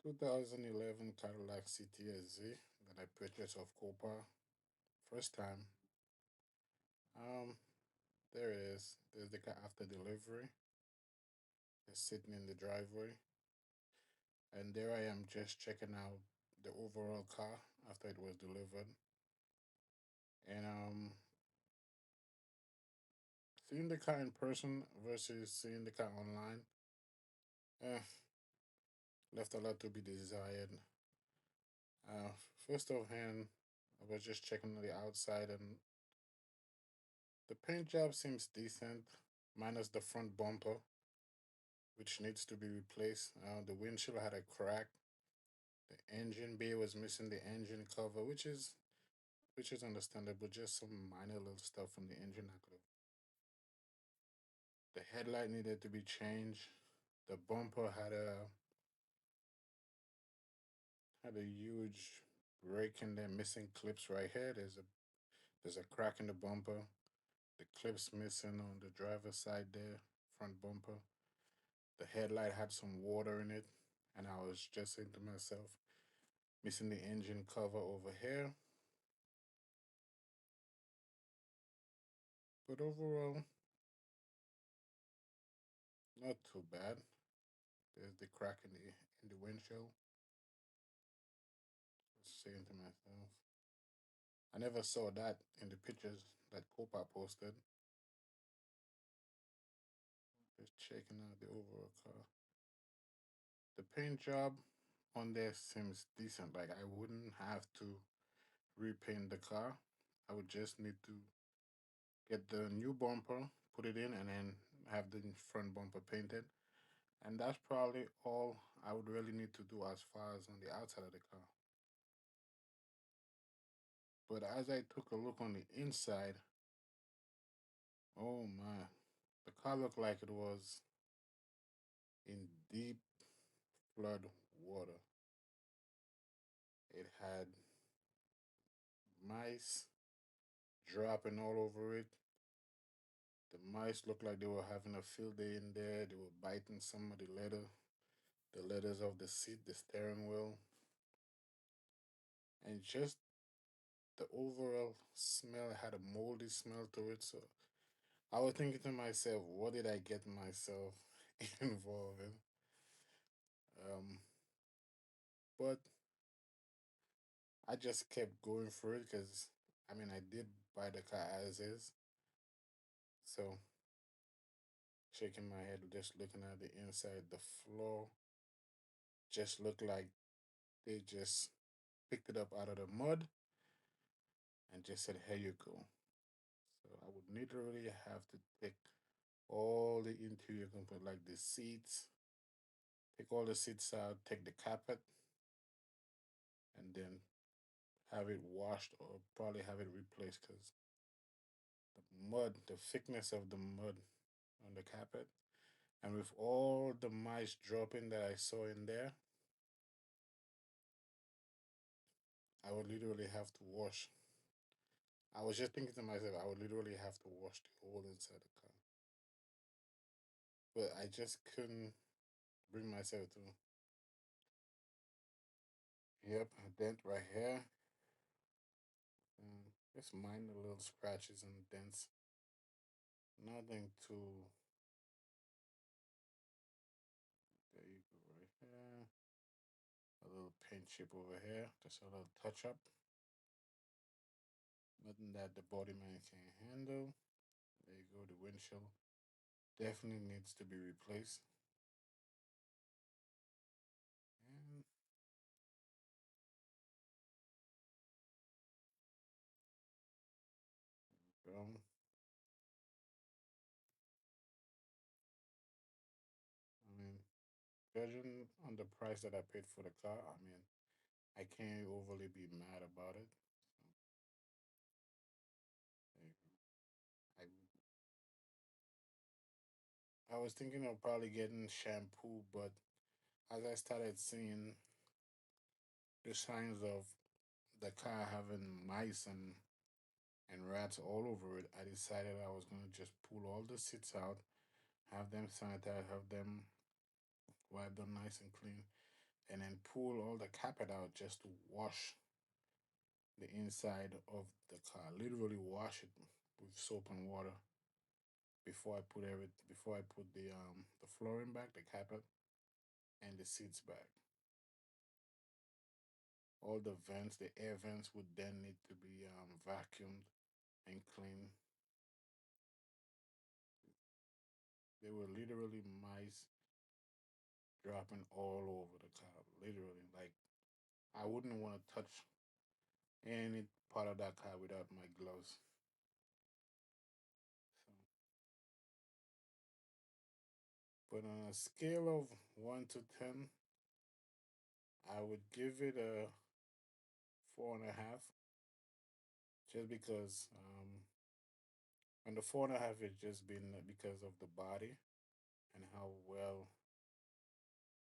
2011 Cadillac CTS-Z that I purchased off copart. First time. Um, there it is. There's the car after delivery. It's sitting in the driveway. And there I am just checking out the overall car after it was delivered. And seeing the car in person versus seeing the car online, eh, left a lot to be desired. First of hand, I was just checking on the outside and the paint job seems decent, minus the front bumper, which needs to be replaced. The windshield had a crack. The engine bay was missing the engine cover, which is understandable. Just some minor little stuff from the engine I could have. The headlight needed to be changed. The bumper had a huge break in there, missing clips right here. There's a crack in the bumper. The clips missing on the driver's side there, front bumper. The headlight had some water in it, and I was just saying to myself, missing the engine cover over here. But overall, not too bad. There's the crack in the windshield. Just saying to myself, I never saw that in the pictures that Copa posted. Just checking out the overall car. The paint job on there seems decent. Like I wouldn't have to repaint the car. I would just need to get the new bumper, put it in, and then have the front bumper painted. And that's probably all I would really need to do as far as on the outside of the car. But as I took a look on the inside, oh my, the car looked like it was in deep flood water. It had mice dropping all over it. The mice looked like they were having a field day in there. They were biting some of the leathers of the seat, the steering wheel, and just the overall smell had a moldy smell to it. So I was thinking to myself, what did I get myself involved in? Um, but I just kept going for it because I mean I did buy the car as is. So shaking my head, just looking at the inside, the floor just looked like they just picked it up out of the mud and just said, "Here you go." So I would literally have to take all the interior components, like the seats, take all the seats out, take the carpet, and then have it washed or probably have it replaced because the mud, the thickness of the mud on the carpet, and with all the mice dropping that I saw in there, I would literally have to wash. I was just thinking to myself, I would literally have to wash the whole inside the car. But I just couldn't bring myself to. Yep, a dent right here. Just minor little scratches and dents. Nothing too. There you go, right here. A little paint chip over here. Just a little touch up. Nothing that the body man can handle. There you go, the windshield. Definitely needs to be replaced. And um, I mean, judging on the price that I paid for the car, I mean, I can't overly be mad about it. So there you go. I I was thinking of probably getting shampoo, but as I started seeing the signs of the car having mice and rats all over it, I decided I was gonna just pull all the seats out, have them sanitize, have them wipe them nice and clean, and then pull all the carpet out just to wash the inside of the car. Literally wash it with soap and water before I put the flooring back, the carpet, and the seats back. All the vents, the air vents would then need to be vacuumed and cleaned. They were literally mice dropping all over the car. Literally, like I wouldn't want to touch any part of that car without my gloves. So, but on a scale of 1 to 10, I would give it a 4.5, just because and the 4.5 is just been because of the body and how well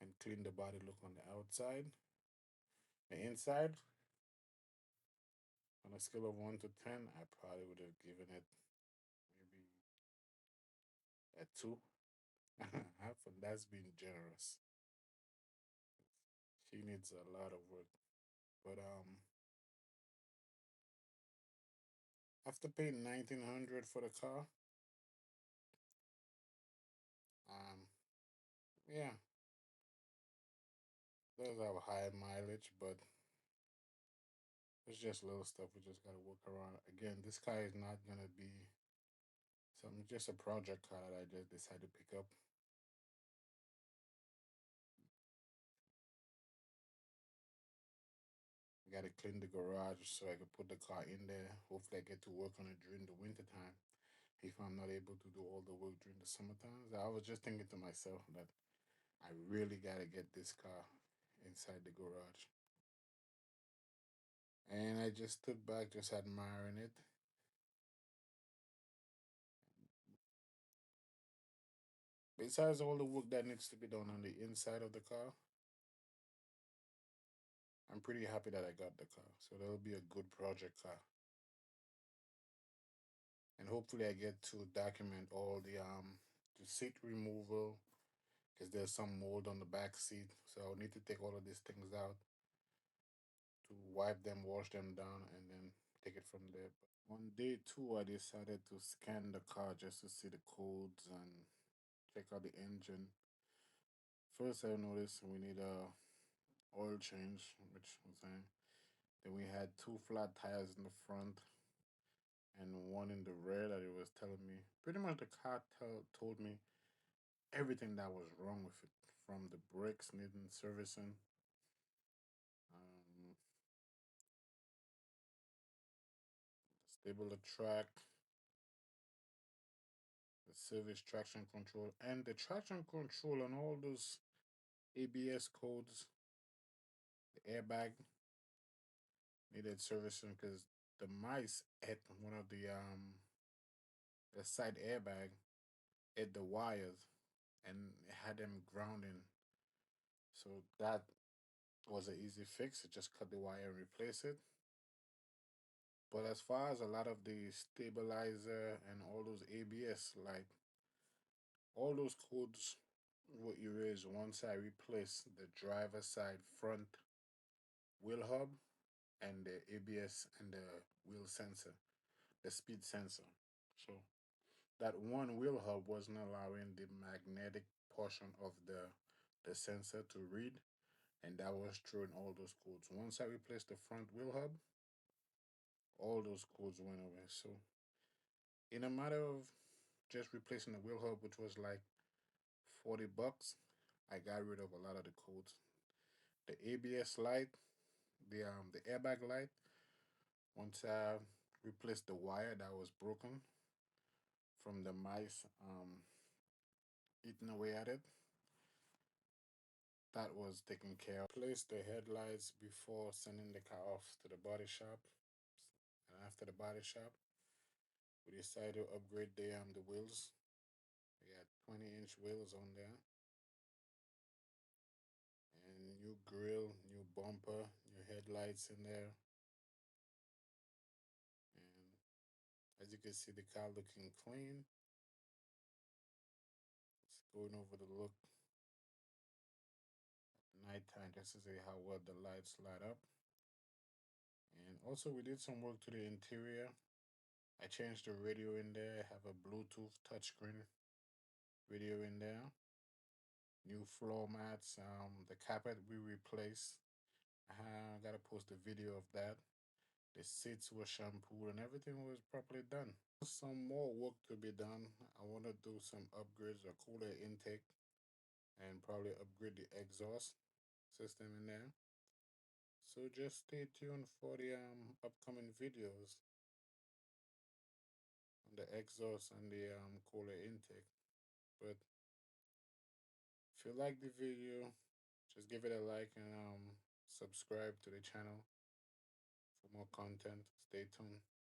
and clean the body look on the outside. The inside, on a scale of 1 to 10, I probably would have given it maybe a 2. Half, and that's being generous. She needs a lot of work. But after paying 1,900 for the car, um, yeah, does have high mileage, but it's just little stuff we just gotta work around. Again, this car is not gonna be something, just a project car that I just decided to pick up. I gotta clean the garage so I can put the car in there. Hopefully, I get to work on it during the winter time. If I'm not able to do all the work during the summertime, I was just thinking to myself that I really gotta get this car inside the garage. And I just stood back, just admiring it. Besides all the work that needs to be done on the inside of the car, I'm pretty happy that I got the car. So that'll be a good project car. And hopefully I get to document all the seat removal, because there's some mold on the back seat. So I'll need to take all of these things out to wipe them, wash them down, and then take it from there. On day two, I decided to scan the car just to see the codes and check out the engine. First, I noticed we need a oil change, which was saying. Then we had two flat tires in the front and one in the rear that it was telling me. Pretty much the car told me everything that was wrong with it, from the brakes needing servicing, um, stable track, the service traction control, and the traction control on all those ABS codes, the airbag needed servicing because the mice hit one of the side airbag, hit the wires, and it had them grounding. So that was an easy fix. It just cut the wire and replace it. But as far as a lot of the stabilizer and all those ABS, like all those codes were erased once I replaced the driver side front wheel hub and the ABS and the wheel sensor, the speed sensor. So that one wheel hub wasn't allowing the magnetic portion of the sensor to read, and that was throwing all those codes. Once I replaced the front wheel hub, all those codes went away. So in a matter of just replacing the wheel hub, which was like $40, I got rid of a lot of the codes. The ABS light, the airbag light. Once I replaced the wire that was broken from the mice eating away at it, that was taken care of. Replaced the headlights before sending the car off to the body shop. And after the body shop, we decided to upgrade the wheels. We got 20-inch wheels on there, and new grill, new bumper, new headlights in there. And as you can see, the car looking clean. It's going over the look at nighttime just to see how well the lights light up. And also, we did some work to the interior. I changed the radio in there. I have a Bluetooth touchscreen radio in there. New floor mats. The carpet we replaced. I gotta post a video of that. The seats were shampooed and everything was properly done. Some more work to be done. I want to do some upgrades or cooler intake and probably upgrade the exhaust system in there. So just stay tuned for the upcoming videos on the exhaust and the cooler intake. But if you like the video, just give it a like and subscribe to the channel for more content. Stay tuned.